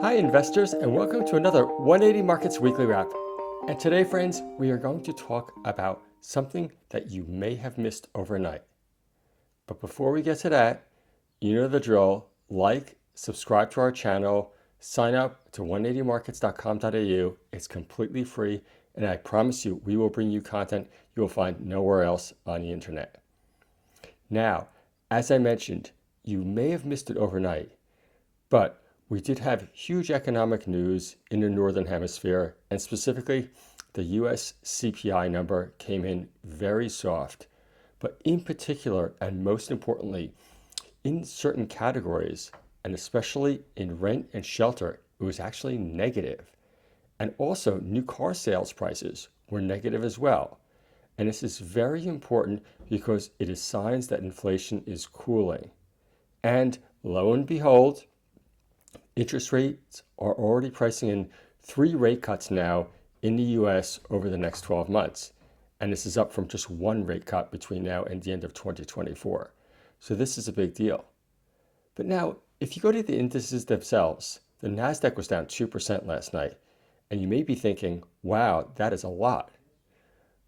Hi investors, and welcome to another 180 Markets Weekly Wrap. And today, friends, we are going to talk about something that you may have missed overnight. But before we get to that, you know the drill. Like, subscribe to our channel, sign up to 180markets.com.au. It's completely free, and I promise you, we will bring you content you will find nowhere else on the internet. Now, as I mentioned, you may have missed it overnight, but we did have huge economic news in the Northern Hemisphere, and specifically, the US CPI number came in very soft. But in particular, and most importantly, in certain categories, and especially in rent and shelter, it was actually negative. And also, new car sales prices were negative as well. And this is very important because it is signs that inflation is cooling. And lo and behold, interest rates are already pricing in 3 rate cuts now in the US over the next 12 months. And this is up from just 1 rate cut between now and the end of 2024. So this is a big deal. But now, if you go to the indices themselves, the NASDAQ was down 2% last night. And you may be thinking, wow, that is a lot.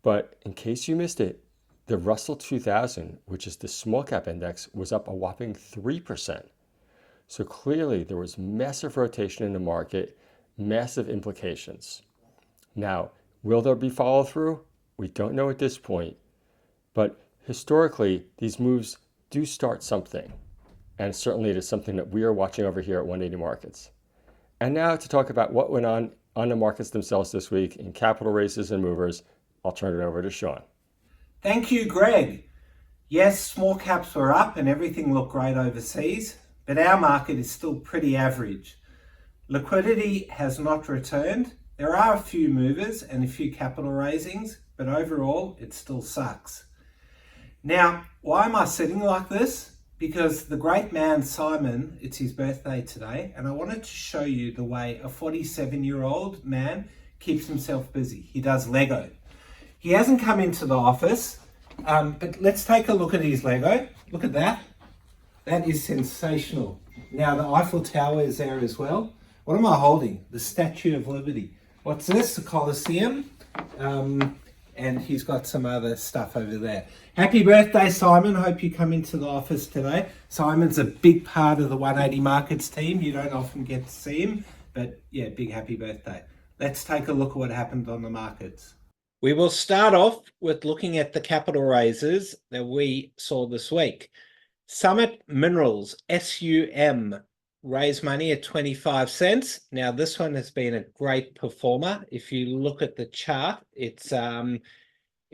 But in case you missed it, the Russell 2000, which is the small cap index, was up a whopping 3%. So clearly there was massive rotation in the market, massive implications. Now, will there be follow through? We don't know at this point, but historically these moves do start something. And certainly it is something that we are watching over here at 180 Markets. And now to talk about what went on the markets themselves this week in capital raises and movers, I'll turn it over to Sean. Thank you, Greg. Yes, small caps were up and everything looked great overseas, but our market is still pretty average. Liquidity has not returned. There are a few movers and a few capital raisings, but overall it still sucks. Now, why am I sitting like this? Because the great man Simon, it's his birthday today, and I wanted to show you the way a 47-year-old man keeps himself busy. He does Lego. He hasn't come into the office, but let's take a look at his Lego. Look at that. That is sensational. Now the Eiffel Tower is there as well. What am I holding? The Statue of Liberty. What's this? The Colosseum. And he's got some other stuff over there. Happy birthday, Simon. Hope you come into the office today. Simon's a big part of the 180 Markets team. You don't often get to see him, but yeah, big happy birthday. Let's take a look at what happened on the markets. We will start off with looking at the capital raises that we saw this week. Summit Minerals, SUM, raised money at 25 cents. Now, this one has been a great performer. If you look at the chart, it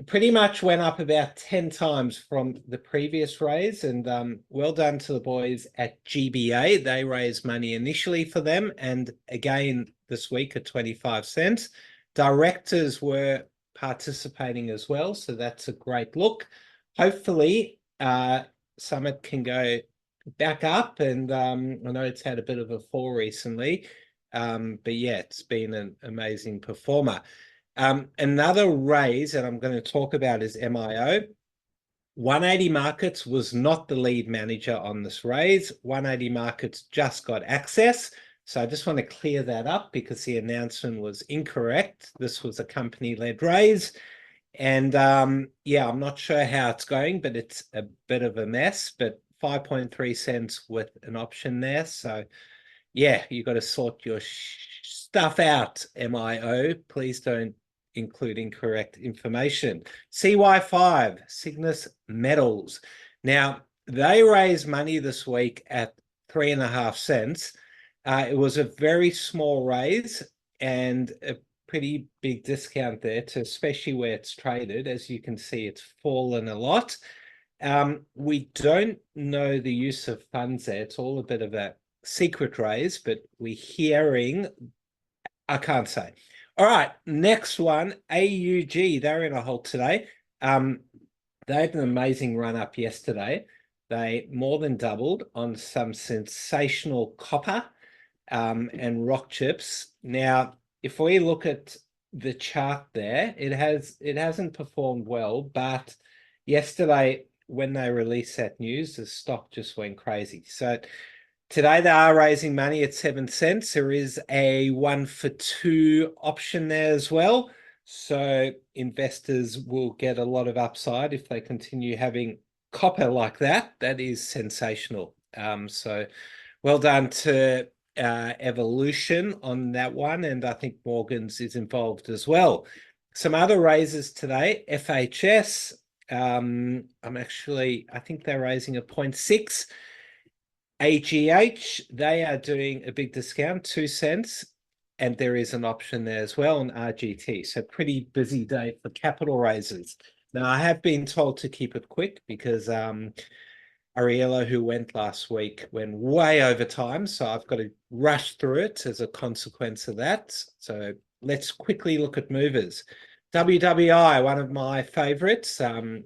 pretty much went up about 10 times from the previous raise. And well done to the boys at GBA. They raised money initially for them and again this week at 25 cents. Directors were participating as well, so that's a great look. Hopefully, Summit can go back up, and I know it's had a bit of a fall recently, but yeah, it's been an amazing performer. Another raise that I'm going to talk about is MIO. 180 Markets was not the lead manager on this raise. 180 Markets just got access. So I just want to clear that up because the announcement was incorrect. This was a company-led raise. And yeah, I'm not sure how it's going, but it's a bit of a mess. But 5.3 cents with an option there. So yeah, you got to sort your stuff out, MIO. Please don't include incorrect information. CY5, Cygnus Metals. Now, they raised money this week at 3.5 cents. It was a very small raise and a pretty big discount there to especially where it's traded. As you can see, it's fallen a lot. We don't know the use of funds there. It's all a bit of a secret raise, but we're hearing, I can't say. All right, next one, AUG. They're in a halt today. They had an amazing run up yesterday. They more than doubled on some sensational copper and rock chips. Now, if we look at the chart there, it hasn't performed well, but yesterday when they released that news, the stock just went crazy. So Today they are raising money at 7 cents. There is a 1 for 2 option there as well. So investors will get a lot of upside if they continue having copper like that. That is sensational. So well done to Evolution on that one. And I think Morgan's is involved as well. Some other raises today, FHS. I think they're raising a 0.6. AGH, they are doing a big discount, 2 cents, and there is an option there as well on RGT. So pretty busy day for capital raises. Now, I have been told to keep it quick because Ariello, who went last week, went way over time. So I've got to rush through it as a consequence of that. So let's quickly look at movers. WWI, one of my favorites.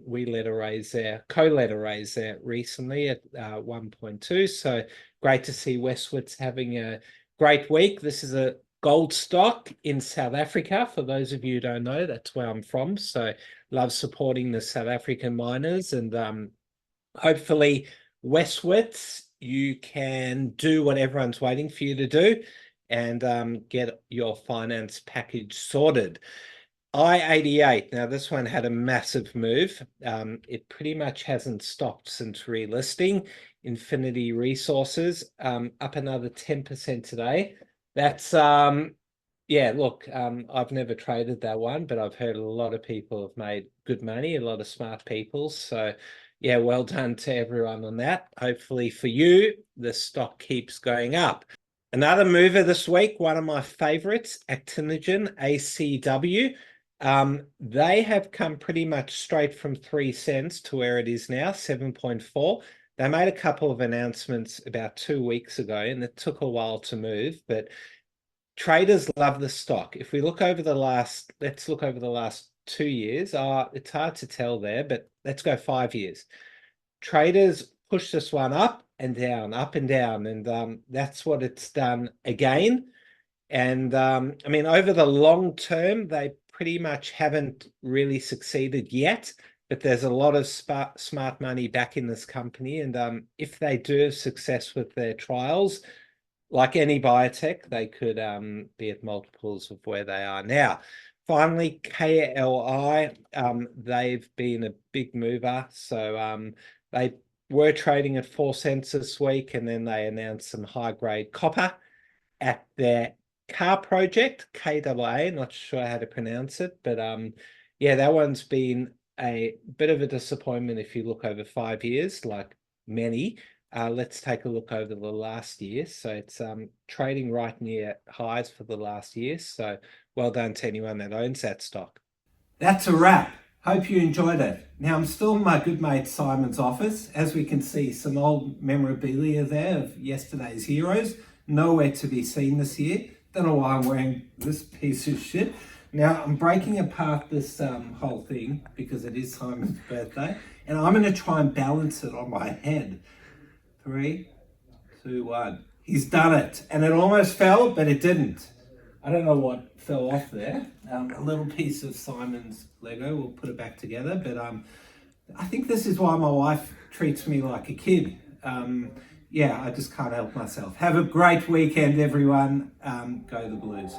We led a raise there, co-led a raise there recently at 1.2. So great to see Westwood's having a great week. This is a gold stock in South Africa. For those of you who don't know, that's where I'm from. So love supporting the South African miners, and hopefully Westwood's, you can do what everyone's waiting for you to do and get your finance package sorted. I-88, now this one had a massive move. It pretty much hasn't stopped since relisting. Infinity Resources, up another 10% today. That's, yeah, look, I've never traded that one, but I've heard a lot of people have made good money, a lot of smart people. So, yeah, well done to everyone on that. Hopefully for you, the stock keeps going up. Another mover this week, one of my favorites, Actinogen, ACW. They have come pretty much straight from 3 cents to where it is now, 7.4. They made a couple of announcements about 2 weeks ago, and it took a while to move, but traders love the stock. If we look over the last, let's look over the last 2 years. It's hard to tell there, but let's go 5 years. Traders push this one up and down, and that's what it's done again. And I mean, over the long term, they pretty much haven't really succeeded yet, but there's a lot of smart money back in this company. And if they do have success with their trials, like any biotech, they could be at multiples of where they are now. Finally, KLI, they've been a big mover. So they were trading at 4 cents this week, and then they announced some high-grade copper at their car project, KAA, not sure how to pronounce it, but yeah, that one's been a bit of a disappointment if you look over 5 years, like many. Let's take a look over the last year. So it's trading right near highs for the last year. So well done to anyone that owns that stock. That's a wrap. Hope you enjoyed it. Now, I'm still in my good mate Simon's office. As we can see, some old memorabilia there of yesterday's heroes. Nowhere to be seen this year. Don't know why I'm wearing this piece of shit. Now, I'm breaking apart this whole thing because it is Simon's birthday. And I'm going to try and balance it on my head. 3, 2, 1. He's done it. And it almost fell, but it didn't. I don't know what fell off there. A little piece of Simon's Lego. We'll put it back together. But I think this is why my wife treats me like a kid. Yeah, I just can't help myself. Have a great weekend, everyone. Go the Blues.